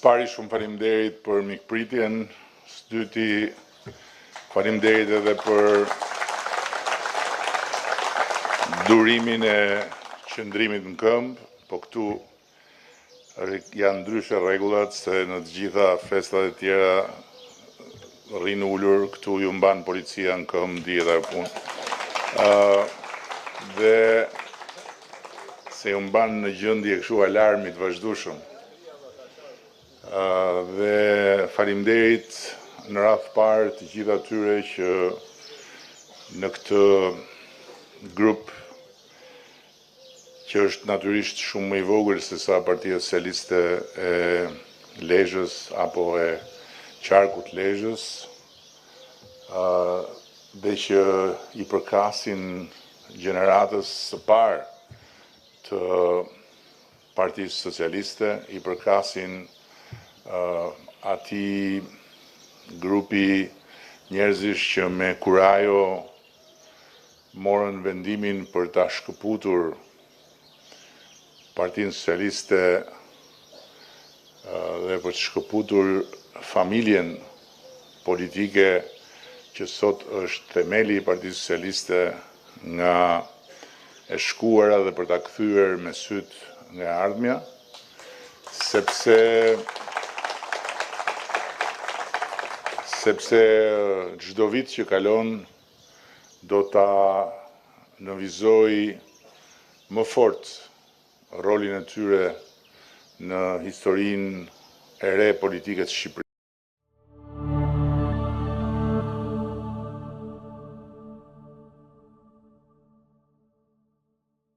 Spari shumë faleminderit për mikpritjen, së dyti faleminderit edhe për durimin e qëndrimit në këmbë, po këtu janë ndryshe rregullat se në të gjitha festat e tjera rrinë ulur, këtu ju mban policia në këmbë dihet ajo punë. Dhe se ju mban në gjendje kështu alarmi të vazhdueshëm. Dhe faleminderit në radhë parë të gjithë atyre që në këtë grup që është natyrisht shumë më i vogël se sa Partia Socialiste e Lezhës apo e qarkut Lezhës, dhe që i përkasin gjeneratës së parë të Partisë Socialiste, i përkasin ati grupi njerëzish që me kurajo morën vendimin për ta shkëputur Partinë Socialiste dhe për të shkëputur familjen politike që sot është themeli i Partisë Socialiste nga e shkuara dhe për ta kthyer me syt nga ardhmja, sepse çdo vit që kalon do ta nënvizoj më fort rolin e tyre në historinë e re politike të Shqipërisë.